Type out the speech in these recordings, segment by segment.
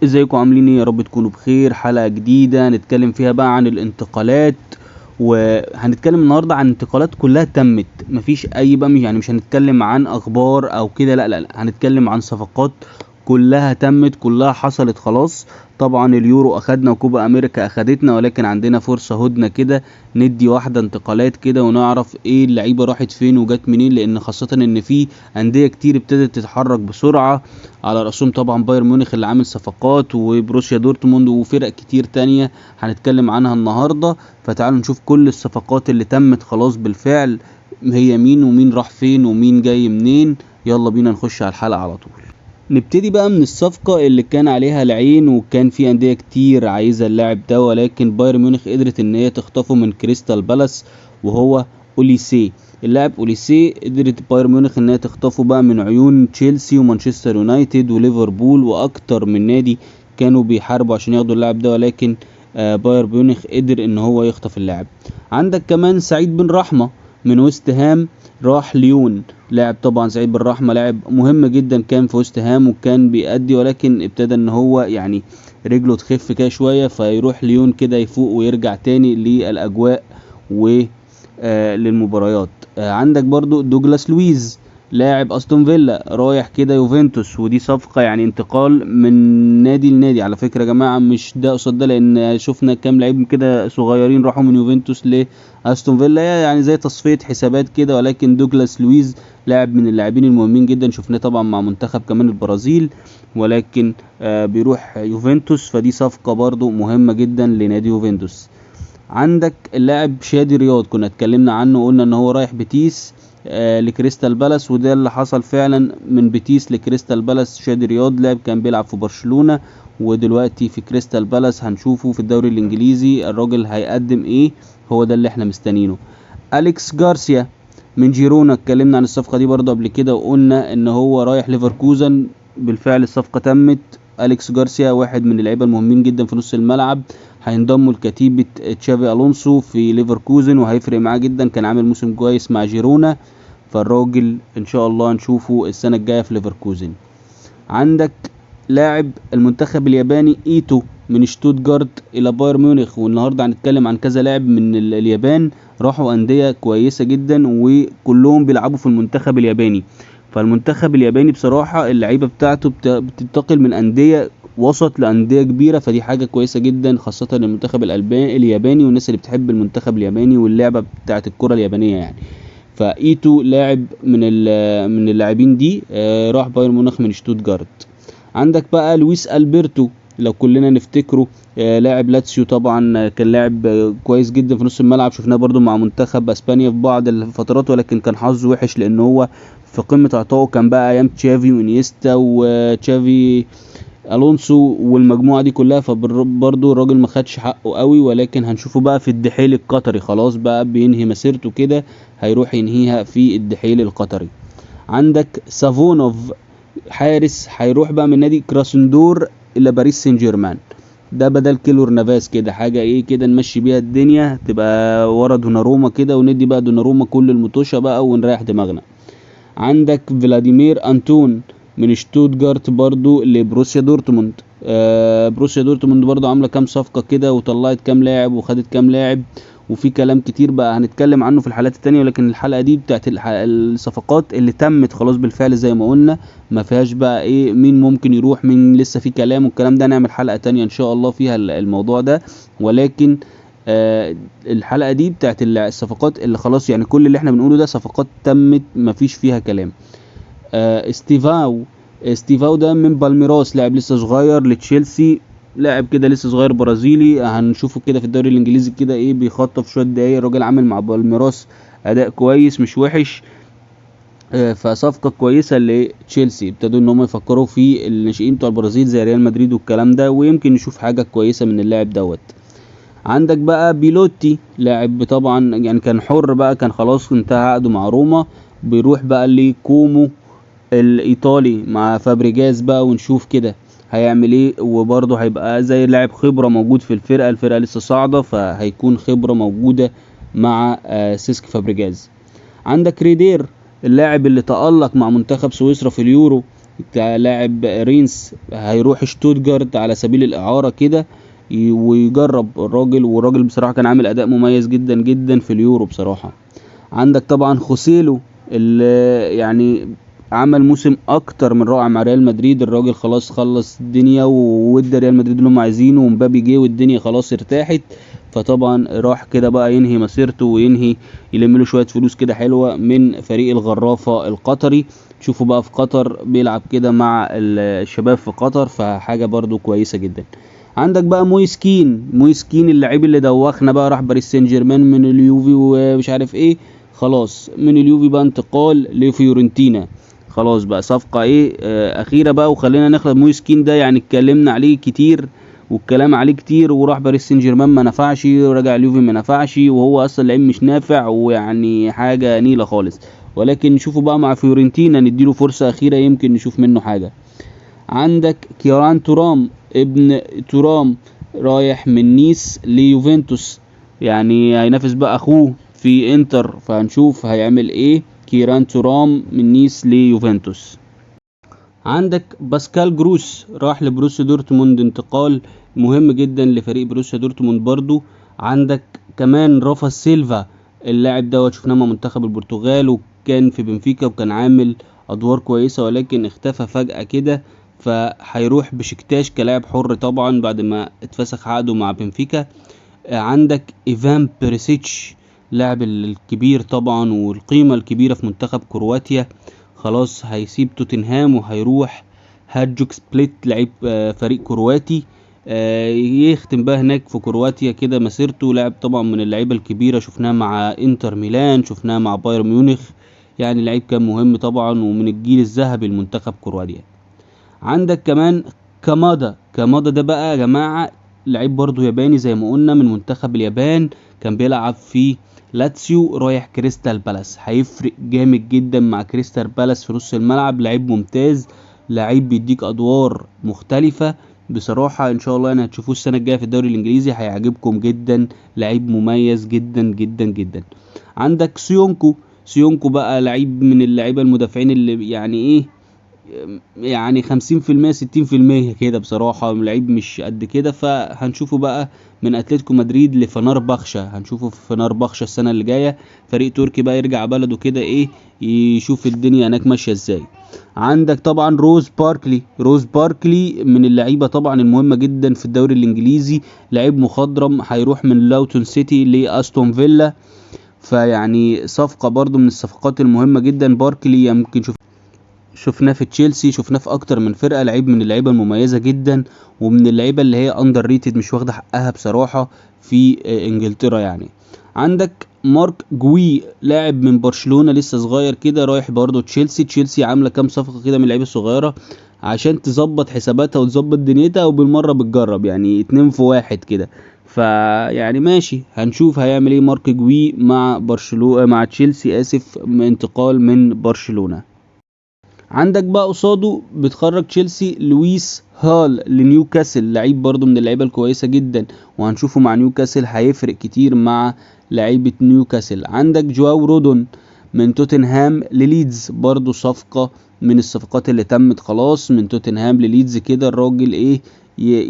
ازيكم عاملين ايه؟ يا رب تكونوا بخير. حلقة جديدة نتكلم فيها بقى عن الانتقالات، وهنتكلم النهارده عن انتقالات كلها تمت. مفيش اي بقى يعني مش هنتكلم عن اخبار او كده، لا، هنتكلم عن صفقات كلها تمت، كلها حصلت خلاص. طبعا اليورو اخدنا وكوبا امريكا اخدتنا، ولكن عندنا فرصة هدنة كده ندي واحدة انتقالات كده ونعرف ايه اللعيبة راحت فين وجت منين، لان خاصة ان في اندية كتير ابتدت تتحرك بسرعة، على رأسهم طبعا بايرن ميونخ اللي عامل صفقات، وبروسيا دورتموند وفرق كتير تانية هنتكلم عنها النهاردة. فتعالوا نشوف كل الصفقات اللي تمت خلاص بالفعل، هي مين ومين راح فين ومين جاي منين. يلا بينا نخش على الحلقة على طول. نبتدي بقى من الصفقة اللي كان عليها العين، وكان في أندية كتير عايزة اللاعب ده، ولكن بايرن ميونخ قدرت ان هي تخطفه من كريستال بالاس، وهو أوليسيه. اللاعب أوليسيه قدرت بايرن ميونخ ان هي تخطفه بقى من عيون تشيلسي ومانشستر يونايتد وليفربول واكتر من نادي كانوا بيحاربوا عشان ياخدوا اللاعب ده، ولكن بايرن ميونخ قدر ان هو يخطف اللاعب. عندك كمان سعيد بن رحمة من وست هام راح ليون. لاعب طبعا سعيد بن رحمة لاعب مهم جدا، كان في وست هام وكان بيأدي، ولكن ابتدى ان هو يعني رجله تخف كده شوية، فيروح ليون كده يفوق ويرجع تاني للأجواء للمباريات. عندك برضو دوجلاس لويز لاعب استون فيلا رايح كده يوفنتوس، ودي صفقة يعني انتقال من نادي لنادي على فكرة يا جماعة، مش ده قصاد ده، لان شفنا كام لعيب كده صغيرين راحوا من يوفنتوس لاستون فيلا، يعني زي تصفية حسابات كده. ولكن دوجلاس لويز لاعب من اللاعبين المهمين جدا، شفناه طبعا مع منتخب كمان البرازيل، ولكن بيروح يوفنتوس، فدي صفقة برضو مهمة جدا لنادي يوفنتوس. عندك اللاعب شادي رياض، كنا اتكلمنا عنه وقلنا ان هو رايح بيتيس لكريستال بالاس، وده اللي حصل فعلا، من بيتيس لكريستال بالاس. شادي رياض لاعب كان بيلعب في برشلونة ودلوقتي في كريستال بالاس، هنشوفه في الدوري الانجليزي الراجل هيقدم ايه، هو ده اللي احنا مستنينه. أليكس جارسيا من جيرونا، اتكلمنا عن الصفقة دي برضه قبل كده وقلنا ان هو رايح ليفركوزن، بالفعل الصفقة تمت. أليكس جارسيا واحد من اللعيبة المهمين جدا في نص الملعب، هينضموا لكتيبة تشافي ألونسو في ليفركوزن وهيفرق معاه جدا، كان عامل موسم كويس مع جيرونا، فالراجل ان شاء الله نشوفه السنة الجاية في ليفركوزن. عندك لاعب المنتخب الياباني ايتو من شتوتجارت الى بايرن ميونخ، والنهارده هنتكلم عن كذا لاعب من اليابان راحوا أندية كويسة جدا وكلهم بيلعبوا في المنتخب الياباني. فالمنتخب الياباني بصراحة اللعيبة بتاعته بتنتقل من أندية وسط لأندية كبيرة، فدي حاجة كويسة جدا، خاصة المنتخب الياباني والناس اللي بتحب المنتخب الياباني واللعبة بتاعت الكرة اليابانية يعني. فايتو لاعب من اللاعبين دي راح بايرن ميونخ من شتوتجارت. عندك بقى لويس ألبرتو، لو كلنا نفتكره لاعب لاتسيو طبعا، كان لاعب كويس جدا في نص الملعب، شفناه برضو مع منتخب اسبانيا في بعض الفترات، ولكن كان حظه وحش لان هو في قمة عطائه كان بقى ايام تشافي وانيستا وتشافي الونسو والمجموعه دي كلها، فبرضه الراجل ما خدش حقه قوي، ولكن هنشوفه بقى في الدحيل القطري، خلاص بقى بينهي مسيرته كده، هيروح ينهيها في الدحيل القطري. عندك سافونوف حارس هيروح بقى من نادي كراسندور الى باريس سان جيرمان، ده بدل كيلور نافاس كده، حاجه ايه كده نمشي بيها الدنيا، تبقى ورا دوناروما كده وندي بقى دوناروما كل المطوشه بقى ونريح دماغنا. عندك فلاديمير انتون من شتوتجارت برضو لبروسيا دورتموند. بروسيا دورتموند برضو عامله كام صفقه كده وطلعت كام لاعب وخدت كام لاعب، وفي كلام كتير بقى هنتكلم عنه في الحلقات التانية، ولكن الحلقه دي بتاعت الصفقات اللي تمت خلاص بالفعل زي ما قلنا، ما فيهاش بقى ايه مين ممكن يروح مين لسه في كلام، والكلام ده نعمل حلقه تانية ان شاء الله فيها الموضوع ده. ولكن الحلقه دي بتاعت الصفقات اللي خلاص، يعني كل اللي احنا بنقوله ده صفقات تمت مفيش فيها كلام. استيفاو ده من بالميراس، لاعب لسه صغير لتشيلسي، لاعب كده لسه صغير برازيلي، هنشوفه كده في الدوري الانجليزي كده ايه بيخطف شويه دقايق، الراجل عامل مع بالميراس اداء كويس مش وحش. فصفقه كويسه لتشيلسي، ابتدوا ان هم يفكروا في الناشئين بتوع البرازيل زي ريال مدريد والكلام ده، ويمكن نشوف حاجه كويسه من اللاعب دوت. عندك بقى بيلوتي لاعب طبعا يعني كان حر بقى، كان خلاص انتهى عقده مع روما، بيروح بقى لكومو الايطالي مع فابريجاز بقى، ونشوف كده هيعمل ايه، وبرضه هيبقى زي لاعب خبرة موجود في الفرقة لسه صاعدة، فهيكون خبرة موجودة مع سيسك فابريجاز. عندك ريدير اللاعب اللي تألق مع منتخب سويسرا في اليورو، كلاعب رينس هيروح شتوتجارت على سبيل الإعارة كده ويجرب الراجل، والراجل بصراحة كان عامل أداء مميز جدا جدا في اليورو بصراحة. عندك طبعا خوسيلو اللي يعني عمل موسم اكتر من رائع مع ريال مدريد. الراجل خلاص خلص الدنيا وادى ريال مدريد اللي هم عايزينه، ومبابي جه والدنيا خلاص ارتاحت، فطبعا راح كده بقى ينهي مسيرته وينهي يلم له شويه فلوس كده حلوه من فريق الغرافه القطري. تشوفوا بقى في قطر بيلعب كده مع الشباب في قطر، فحاجه برضو كويسه جدا. عندك بقى مويسكين اللاعب اللي دوخنا بقى، راح باريس سان جيرمان من اليوفي ومش عارف ايه، خلاص من اليوفي بقى انتقال لفيورنتينا، خلاص بقى صفقة ايه اخيرة بقى. وخلينا نخلص مويسكين ده يعني اتكلمنا عليه كتير والكلام عليه كتير، وراح باريس سان جيرمان ما نفعش، ورجع اليوفي ما نفعش، وهو اصلا لعيب مش نافع ويعني حاجة نيلة خالص. ولكن نشوفه بقى مع فيورنتينا، نديله فرصة اخيرة يمكن نشوف منه حاجة. عندك كيران تورام ابن تورام رايح من نيس ليوفنتوس، يعني هينافس بقى اخوه في انتر، فهنشوف هيعمل ايه كيران تورام من نيس ليوفنتوس. عندك باسكال جروس راح لبروسيا دورتموند، انتقال مهم جدا لفريق بروسيا دورتموند برضو. عندك كمان رافا سيلفا، اللاعب دوت شفناه مع منتخب البرتغال وكان في بنفيكا وكان عامل ادوار كويسة، ولكن اختفى فجأة كده، فهيروح بشكتاش كلاعب حر طبعا بعد ما اتفسخ عقده مع بنفيكا. عندك ايفان بيريسيتش لاعب الكبير طبعا والقيمة الكبيرة في منتخب كرواتيا، خلاص هيسيب توتنهام وهيروح هاجوك سبليت، لعيب فريق كرواتي، يختم بقى هناك في كرواتيا كده مسيرته. لاعب طبعا من اللعيبة الكبيرة، شفناه مع انتر ميلان، شفناه مع بايرن ميونخ، يعني لعيب كان مهم طبعا ومن الجيل الذهبي لمنتخب كرواتيا. عندك كمان كامادا ده بقى يا جماعة لعيب برضو ياباني زي ما قلنا من منتخب اليابان، كان بيلعب في لاتسيو رايح كريستال بالاس، هيفرق جامد جدا مع كريستال بالاس في نص الملعب، لعيب ممتاز، لعيب بيديك ادوار مختلفة بصراحة. ان شاء الله يعني هتشوفوه السنة الجاية في الدوري الانجليزي هيعجبكم جدا، لعيب مميز جدا جدا جدا. عندك سيونكو بقى لعيب من اللعيبة المدافعين اللي يعني ايه، يعني 50% 60% كده بصراحة، لعيب مش قد كده، فهنشوفه بقى من اتلتيكو مدريد لفنربخشة، هنشوفه في فنربخشة السنة اللي جاية، فريق تركي بقى يرجع بلده كده ايه يشوف الدنيا هناك ماشية ازاي. عندك طبعا روز باركلي من اللعيبة طبعا المهمة جدا في الدوري الانجليزي، لعيب مخضرم هيروح من لاوتون سيتي لاستون فيلا، فيعني صفقة برضو من الصفقات المهمة جدا. باركلي يمكن شفناه في تشيلسي، شفناه في اكتر من فرقه، لعيب من اللعيبه المميزه جدا ومن اللعيبه اللي هي اندر ريتد مش واخده حقها بصراحه في انجلترا يعني. عندك مارك جوي لاعب من برشلونه لسه صغير كده رايح برضه تشيلسي عامله كام صفقه كده من اللعيبه الصغيره عشان تظبط حساباتها وتظبط دنيتها، وبالمره بتجرب يعني 2 في 1 كده، فيعني ماشي هنشوف هيعمل ايه مارك جوي مع برشلونه مع تشيلسي انتقال من برشلونه. عندك بقى قصاده بتخرج تشيلسي لويس هال لنيوكاسل، لعيب برضو من اللعيبه الكويسه جدا، وهنشوفه مع نيوكاسل هيفرق كتير مع لعيبه نيوكاسل. عندك جواو رودون من توتنهام لليدز، برضو صفقه من الصفقات اللي تمت خلاص من توتنهام لليدز كده، الراجل ايه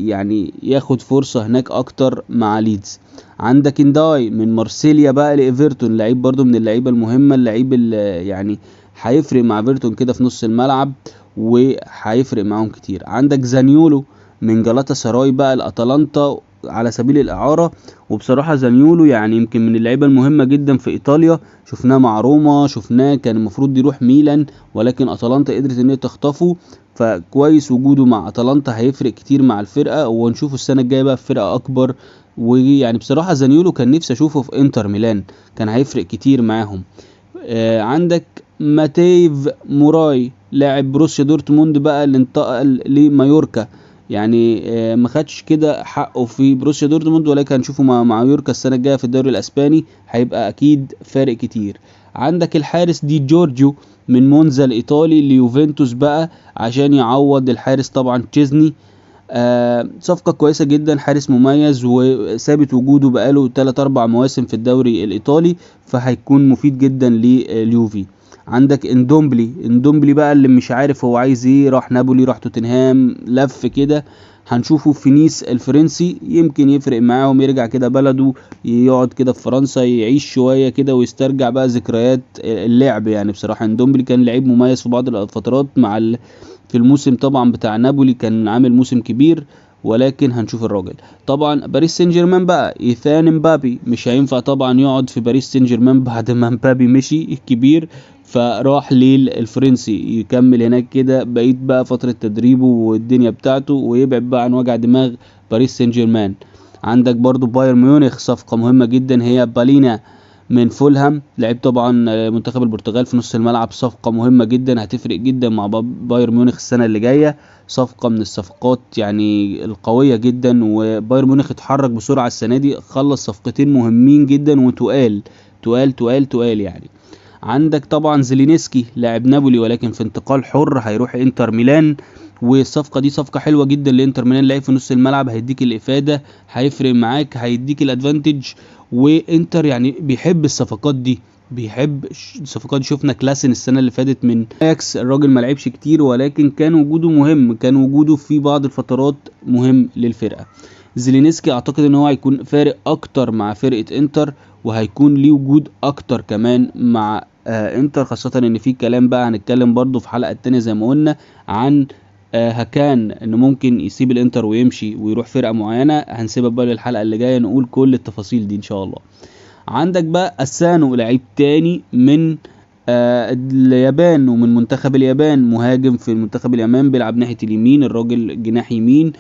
يعني ياخد فرصه هناك اكتر مع ليدز. عندك انداي من مارسيليا بقى لايفرتون، لعيب برضو من اللعيبه المهمه، اللعيب اللي يعني هيفرق مع ايفرتون كده في نص الملعب وهيفرق معاهم كتير. عندك زانيولو من جلاتا سراي بقى الاتلانتا على سبيل الاعاره، وبصراحه زانيولو يعني يمكن من اللعيبه المهمه جدا في ايطاليا، شفناه مع روما، شفناه كان المفروض يروح ميلان ولكن اتلانتا قدرت ان هي تخطفه، فكويس وجوده مع اتلانتا هيفرق كتير مع الفرقه، ونشوفه السنه الجايه بقى في فرقه اكبر. ويعني بصراحه زانيولو كان نفسي اشوفه في انتر ميلان، كان هيفرق كتير معاهم. عندك ماتيف موراي لاعب بروسيا دورتموند بقى اللي انتقل لمايوركا، يعني ما خدش كده حقه في بروسيا دورتموند، ولكن هنشوفه مع مايوركا السنه الجايه في الدوري الاسباني هيبقى اكيد فارق كتير. عندك الحارس دي جورجيو من مونزا الايطالي ليوفنتوس بقى عشان يعوض الحارس طبعا تشيزني، صفقة كويسة جدا، حارس مميز وثابت وجوده بقاله 3-4 مواسم في الدوري الإيطالي، فهيكون مفيد جدا لليوفي. عندك اندومبلي بقى اللي مش عارف هو عايز ايه، راح نابولي، راح توتنهام، لف كده. هنشوفه في نيس الفرنسي، يمكن يفرق معاهم، يرجع كده بلده، يقعد كده في فرنسا، يعيش شوية كده ويسترجع بقى ذكريات اللعب. يعني بصراحة اندومبلي كان لعيب مميز في بعض الفترات في الموسم طبعا بتاع نابولي، كان عامل موسم كبير. ولكن هنشوف الراجل. طبعا باريس سان جيرمان بقى، ايثان مبابي مش هينفع طبعا يقعد في باريس سان جيرمان بعد ما مبابي مشي الكبير، فراح ليل الفرنسي يكمل هناك كده بقيت بقى فترة تدريبه والدنيا بتاعته، ويبعد بقى عن وجع دماغ باريس سان جيرمان. عندك برضو بايرن ميونخ، صفقة مهمة جدا هي بالينا من فولهام، لعيب طبعا منتخب البرتغال في نص الملعب، صفقة مهمة جدا هتفرق جدا مع بايرن ميونخ السنة اللي جاية. صفقة من الصفقات يعني القوية جدا، وبايرن ميونخ اتحرك بسرعة السنة دي، خلص صفقتين مهمين جدا وتقال تقال تقال تقال يعني. عندك طبعا زيلينسكي لاعب نابولي ولكن في انتقال حر هيروح انتر ميلان، والصفقة دي صفقة حلوة جدا لانتر ميلان، لعيب في نص الملعب هيديك الافادة، هيفرق معاك، هيديك الادفانتج. وانتر يعني بيحب الصفقات دي، بيحب الصفقات دي. شفنا كلاسن السنة اللي فاتت من اياكس، الراجل ما لعبش كتير ولكن كان وجوده مهم، كان وجوده في بعض الفترات مهم للفرقة. زيلينسكي اعتقد ان هو هيكون فارق اكتر مع فرقة انتر، وهيكون ليه وجود اكتر كمان مع انتر، خاصة ان في كلام بقى هنتكلم برضو في حلقة تانية زي ما قلنا عن هكان انه ممكن يسيب الانتر ويمشي ويروح فرقة معينة، هنسيبها بقى للحلقة اللي جاية نقول كل التفاصيل دي ان شاء الله. عندك بقى اسانو، لعيب تاني من اليابان ومن منتخب اليابان، مهاجم في منتخب اليابان، بيلعب ناحية اليمين، الراجل جناح يمين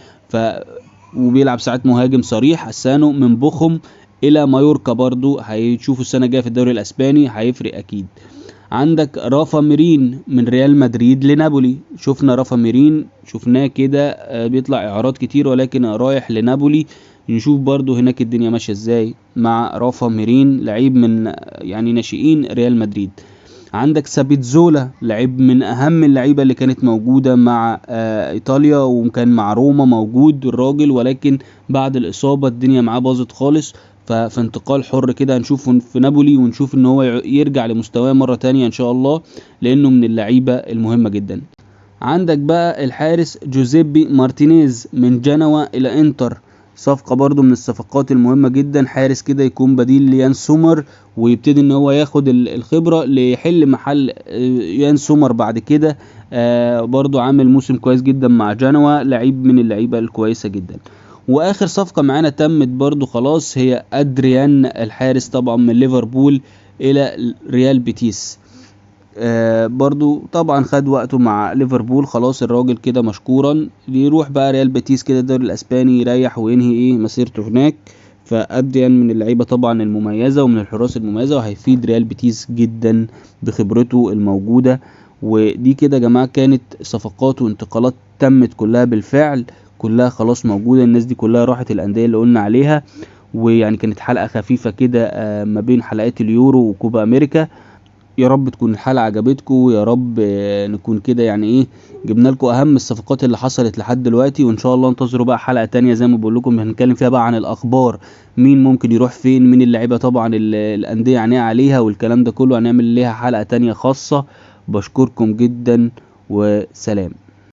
وبيلعب ساعات مهاجم صريح. اسانو من بوخم الى مايوركا، برضو هيشوفوا السنة الجاية في الدوري الاسباني، هيفرق اكيد. عندك رافا ميرين من ريال مدريد لنابولي، شفنا رافا ميرين شفناه كده بيطلع اعارات كتير ولكن رايح لنابولي، نشوف برضو هناك الدنيا ماشية ازاي مع رافا ميرين، لعيب من يعني ناشئين ريال مدريد. عندك سابيتزولا، لعيب من اهم اللعيبه اللي كانت موجوده مع ايطاليا، وكان مع روما موجود الراجل، ولكن بعد الاصابه الدنيا معاه باظت خالص، ففي انتقال حر كده هنشوفه في نابولي، ونشوف ان هو يرجع لمستواه مره تانية ان شاء الله، لانه من اللعيبه المهمه جدا. عندك بقى الحارس جوزيبي مارتينيز من جنوة الى انتر، صفقة برضو من الصفقات المهمة جدا، حارس كده يكون بديل ليان سومر، ويبتدي ان هو ياخد الخبرة ليحل محل يان سومر بعد كده. برضو عامل موسم كويس جدا مع جنوة، لعيب من اللعيبة الكويسة جدا. واخر صفقة معانا تمت برضو خلاص هي ادريان، الحارس طبعا من ليفربول الى ريال بيتيس. برضو طبعا خد وقته مع ليفربول، خلاص الراجل كده مشكورا، يروح بقى ريال بيتيس كده الدوري الاسباني، يريح وينهي مسيرته هناك. فادريان من اللعيبه طبعا المميزه ومن الحراس المميزه، وهيفيد ريال بيتيس جدا بخبرته الموجوده. ودي كده يا جماعه كانت صفقات وانتقالات تمت كلها بالفعل، كلها خلاص موجوده، الناس دي كلها راحت الانديه اللي قلنا عليها. ويعني كانت حلقه خفيفه كده ما بين حلقات اليورو وكوبا امريكا. يا رب تكون الحلقة عجبتكم، يا رب نكون كده يعني ايه جبنا لكم اهم الصفقات اللي حصلت لحد دلوقتي، وان شاء الله انتظروا بقى حلقة تانية زي ما بقول لكم هنتكلم فيها بقى عن الاخبار، مين ممكن يروح فين، مين اللعيبة طبعا الاندية عينيها عليها والكلام ده كله، هنعمل ليها حلقة تانية خاصة. بشكركم جدا وسلام.